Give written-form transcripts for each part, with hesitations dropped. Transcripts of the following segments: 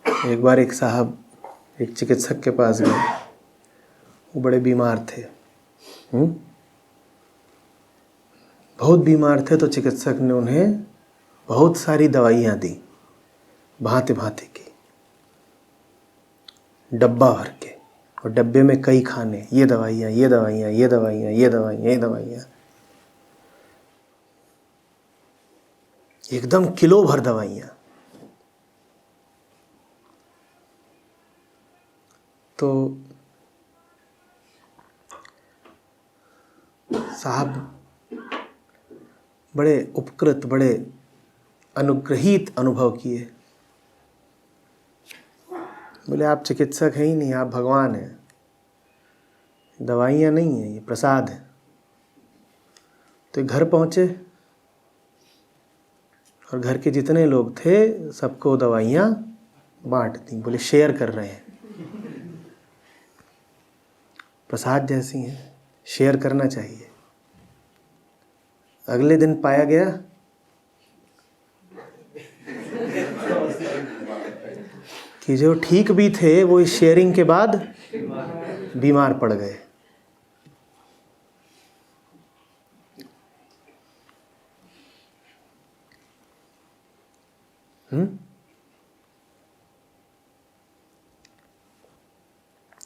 एक बार एक साहब एक चिकित्सक के पास गए। वो बड़े बीमार थे, बहुत बीमार थे। तो चिकित्सक ने उन्हें बहुत सारी दवाइयाँ दी, भांति भांति की, डब्बा भर के। और डब्बे में कई खाने, ये दवाइयाँ, ये दवाइयाँ, ये दवाइयाँ, ये दवाइयाँ, ये दवाइयाँ, एकदम किलो भर दवाइयाँ। तो साहब बड़े उपकृत, बड़े अनुग्रहित अनुभव किए। बोले आप चिकित्सक हैं ही नहीं, आप भगवान हैं। दवाइयाँ नहीं हैं, ये प्रसाद है। तो घर पहुँचे और घर के जितने लोग थे सबको दवाइयाँ बांट दी। बोले शेयर कर रहे हैं, प्रसाद जैसी हैं, शेयर करना चाहिए। अगले दिन पाया गया कि जो ठीक भी थे वो इस शेयरिंग के बाद बीमार पड़ गए।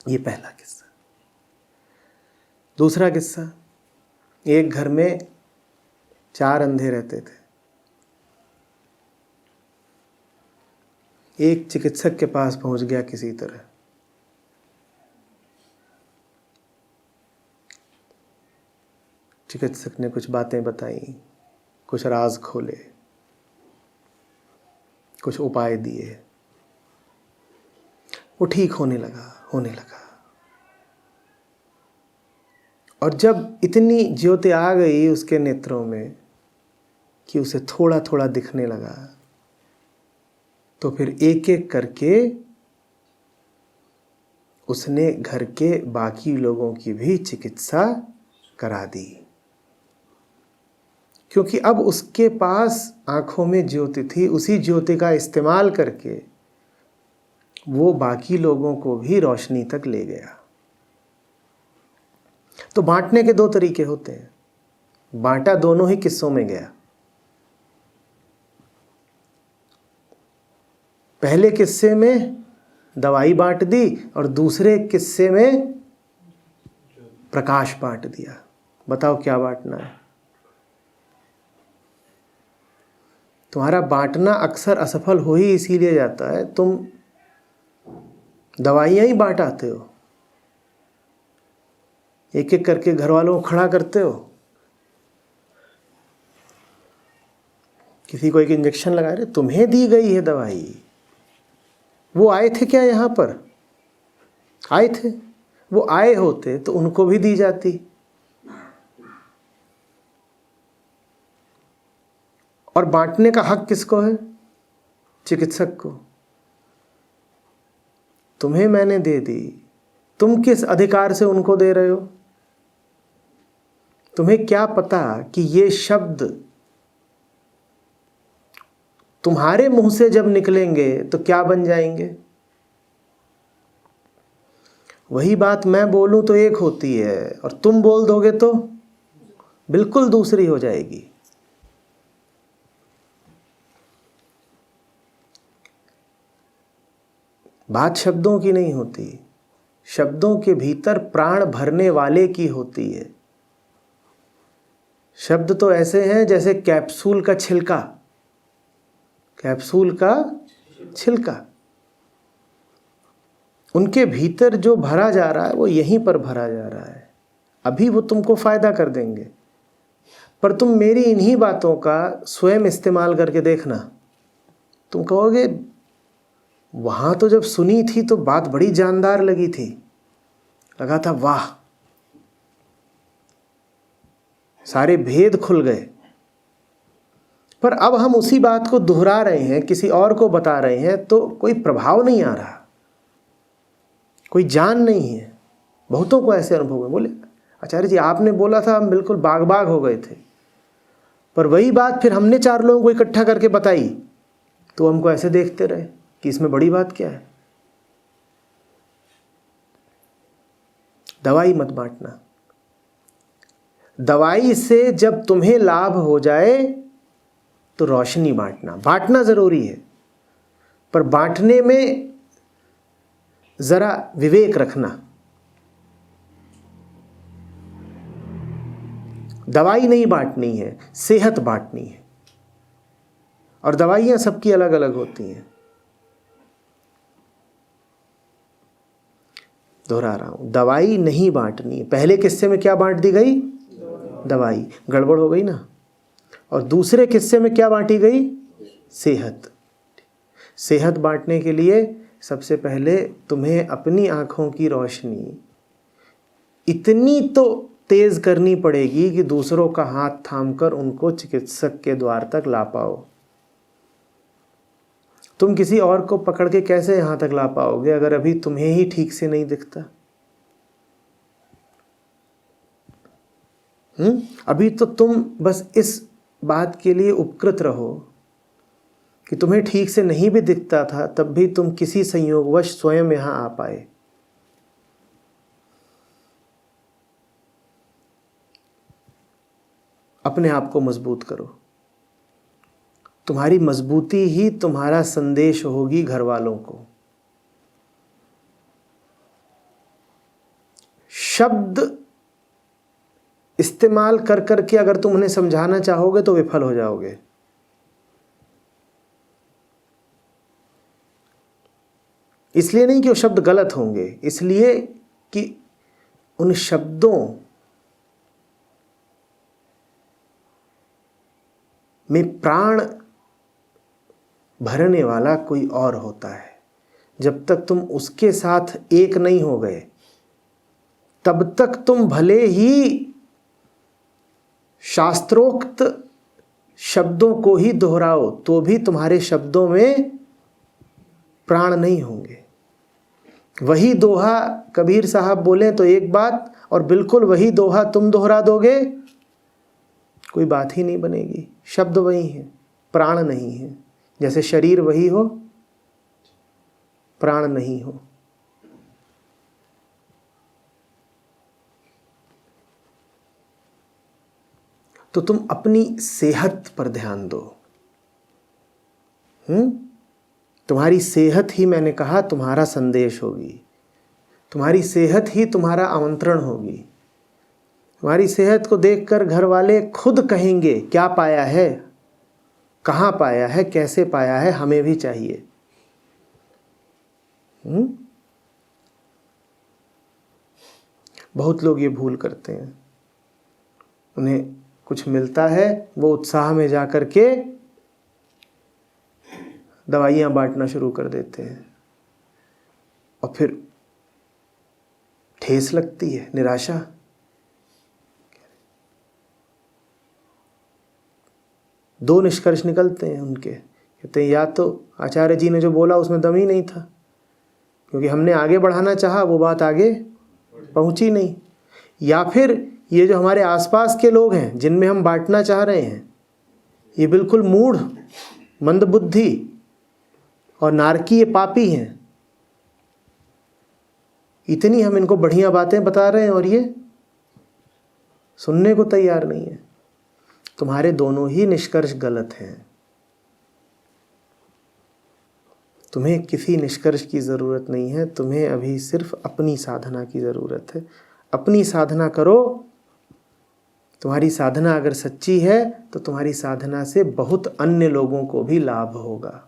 ये पहला किस्सा। दूसरा किस्सा, एक घर में 4 अंधे रहते थे। एक चिकित्सक के पास पहुंच गया किसी तरह। चिकित्सक ने कुछ बातें बताई, कुछ राज खोले, कुछ उपाय दिए। वो ठीक होने लगा। और जब इतनी ज्योति आ गई उसके नेत्रों में कि उसे थोड़ा थोड़ा दिखने लगा, तो फिर एक एक करके उसने घर के बाकी लोगों की भी चिकित्सा करा दी। क्योंकि अब उसके पास आंखों में ज्योति थी। उसी ज्योति का इस्तेमाल करके वो बाकी लोगों को भी रोशनी तक ले गया। तो बांटने के 2 तरीके होते हैं। बांटा दोनों ही किस्सों में गया। पहले किस्से में दवाई बांट दी और दूसरे किस्से में प्रकाश बांट दिया। बताओ क्या बांटना है? तुम्हारा बांटना अक्सर असफल हो ही इसीलिए जाता है, तुम दवाइयाँ ही बांट आते हो। एक एक करके घर वालों को खड़ा करते हो। किसी को एक इंजेक्शन लगा रहे, तुम्हें दी गई है दवाई। वो आए थे क्या यहाँ पर? आए थे। वो आए होते तो उनको भी दी जाती। और बांटने का हक किसको है? चिकित्सक को। तुम्हें मैंने दे दी, तुम किस अधिकार से उनको दे रहे हो? तुम्हें क्या पता कि ये शब्द तुम्हारे मुंह से जब निकलेंगे तो क्या बन जाएंगे? वही बात मैं बोलूं तो एक होती है और तुम बोल दोगे तो बिल्कुल दूसरी हो जाएगी। बात शब्दों की नहीं होती, शब्दों के भीतर प्राण भरने वाले की होती है। शब्द तो ऐसे हैं जैसे कैप्सूल का छिलका। कैप्सूल का छिलका, उनके भीतर जो भरा जा रहा है वो यहीं पर भरा जा रहा है। अभी वो तुमको फायदा कर देंगे, पर तुम मेरी इन्हीं बातों का स्वयं इस्तेमाल करके देखना। तुम कहोगे वहां तो जब सुनी थी तो बात बड़ी जानदार लगी थी, लगा था वाह, सारे भेद खुल गए। पर अब हम उसी बात को दोहरा रहे हैं, किसी और को बता रहे हैं, तो कोई प्रभाव नहीं आ रहा, कोई जान नहीं है। बहुतों को ऐसे अनुभव हुए। बोले आचार्य जी आपने बोला था, हम बिल्कुल बाग बाग हो गए थे, पर वही बात फिर हमने 4 लोगों को इकट्ठा करके बताई तो हमको ऐसे देखते रहे। कि इसमें बड़ी बात क्या है। दवाई मत बांटना। दवाई से जब तुम्हें लाभ हो जाए तो रोशनी बांटना। बांटना जरूरी है, पर बांटने में जरा विवेक रखना। दवाई नहीं बांटनी है, सेहत बांटनी है। और दवाइयां सबकी अलग अलग होती हैं। दोहरा रहा हूं, दवाई नहीं बांटनी है। पहले किस्से में क्या बांट दी गई? दवाई। गड़बड़ हो गई ना। और दूसरे किस्से में क्या बांटी गई? सेहत। सेहत बांटने के लिए सबसे पहले तुम्हें अपनी आंखों की रोशनी इतनी तो तेज करनी पड़ेगी कि दूसरों का हाथ थामकर उनको चिकित्सक के द्वार तक ला पाओ। तुम किसी और को पकड़ के कैसे यहां तक ला पाओगे अगर अभी तुम्हें ही ठीक से नहीं दिखता? अभी तो तुम बस इस बात के लिए उपकृत रहो कि तुम्हें ठीक से नहीं भी दिखता था, तब भी तुम किसी संयोगवश स्वयं यहां आ पाए। अपने आप को मजबूत करो। तुम्हारी मजबूती ही तुम्हारा संदेश होगी घर वालों को। शब्द इस्तेमाल कर करके अगर तुम उन्हें समझाना चाहोगे तो विफल हो जाओगे। इसलिए नहीं कि वो शब्द गलत होंगे, इसलिए कि उन शब्दों में प्राण भरने वाला कोई और होता है। जब तक तुम उसके साथ एक नहीं हो गए, तब तक तुम भले ही शास्त्रोक्त शब्दों को ही दोहराओ तो भी तुम्हारे शब्दों में प्राण नहीं होंगे। वही दोहा कबीर साहब बोले तो एक बात, और बिल्कुल वही दोहा तुम दोहरा दोगे, कोई बात ही नहीं बनेगी। शब्द वही है, प्राण नहीं है। जैसे शरीर वही हो, प्राण नहीं हो। तो तुम अपनी सेहत पर ध्यान दो। तुम्हारी सेहत ही, मैंने कहा, तुम्हारा संदेश होगी। तुम्हारी सेहत ही तुम्हारा आमंत्रण होगी। तुम्हारी सेहत को देखकर घर वाले खुद कहेंगे क्या पाया है, कहाँ पाया है, कैसे पाया है, हमें भी चाहिए। बहुत लोग ये भूल करते हैं। उन्हें कुछ मिलता है, वो उत्साह में जाकर के दवाइयाँ बांटना शुरू कर देते हैं और फिर ठेस लगती है, निराशा। दो निष्कर्ष निकलते हैं उनके। कहते हैं या तो आचार्य जी ने जो बोला उसमें दम ही नहीं था, क्योंकि हमने आगे बढ़ाना चाहा, वो बात आगे पहुंची नहीं, या फिर ये जो हमारे आसपास के लोग हैं जिनमें हम बांटना चाह रहे हैं, ये बिल्कुल मूढ़, मंदबुद्धि और नारकीय पापी हैं। इतनी हम इनको बढ़िया बातें बता रहे हैं और ये सुनने को तैयार नहीं है। तुम्हारे दोनों ही निष्कर्ष गलत हैं। तुम्हें किसी निष्कर्ष की ज़रूरत नहीं है। तुम्हें अभी सिर्फ अपनी साधना की ज़रूरत है। अपनी साधना करो। तुम्हारी साधना अगर सच्ची है तो तुम्हारी साधना से बहुत अन्य लोगों को भी लाभ होगा।